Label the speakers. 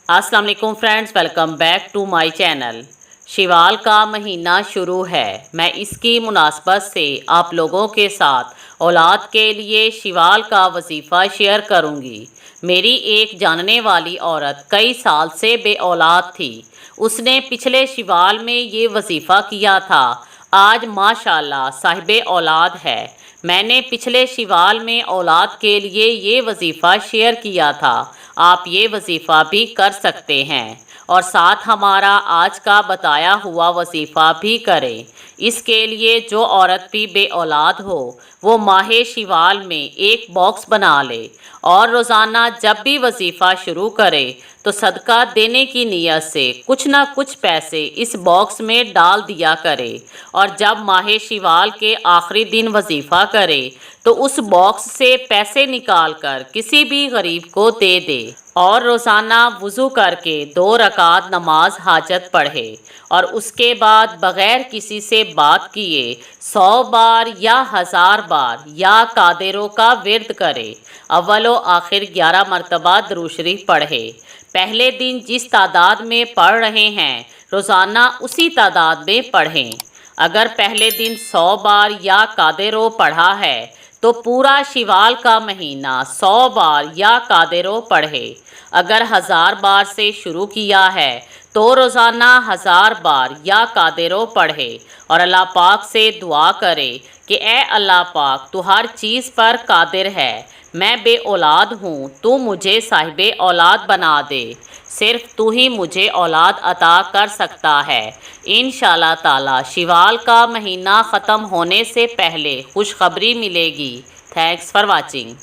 Speaker 1: अस्सलाम वालेकुम friends, welcome back to my channel. शवाल का महीना शुरू है। मैं इसकी मुनासबत से आप लोगों के साथ औलाद के लिए शवाल का वजीफ़ा शेयर करूंगी। मेरी एक जानने वाली औरत कई साल से बे औलाद थी। उसने पिछले शवाल में ये वजीफ़ा किया था। आज माशाल्लाह साहिबे औलाद है। मैंने पिछले शवाल में औलाद के लिए ये वजीफ़ा शेयर किया था। आप ये वजीफ़ा भी कर सकते हैं और साथ हमारा आज का बताया हुआ वजीफ़ा भी करें। इसके लिए जो औरत भी बे औलाद हो वो माह शवाल में एक बॉक्स बना ले और रोज़ाना जब भी वजीफ़ा शुरू करे तो सदका देने की नीयत से कुछ ना कुछ पैसे इस बॉक्स में डाल दिया करे और जब माह शवाल के आखिरी दिन वजीफ़ा करे तो उस बॉक्स से पैसे निकाल कर किसी भी गरीब को दे दे और रोज़ाना वज़ू करके 2 रकात नमाज हाजत पढ़े और उसके बाद बग़ैर किसी से बात किए 100 बार या 1000 बार या कादिरों का विर्द करे। अव्वल व आखिर 11 मरतबा दुरूद शरीफ पढ़े। पहले दिन जिस तादाद में पढ़ रहे हैं रोज़ाना उसी तादाद में पढ़ें। अगर पहले दिन 100 बार या कादिरों पढ़ा है तो पूरा शवाल का महीना 100 बार या कादिरों पढ़े। अगर 1000 बार से शुरू किया है तो रोज़ाना 1000 बार या कादिरों पढ़े और अल्लाह पाक से दुआ करे कि ए अल्लाह पाक तू हर चीज़ पर कादिर है, मैं बे औलाद हूँ, तू मुझे साहिबे औलाद बना दे, सिर्फ तू ही मुझे औलाद अता कर सकता है। इंशाअल्लाह ताला शवाल का महीना ख़त्म होने से पहले खुशखबरी मिलेगी। Thanks for watching.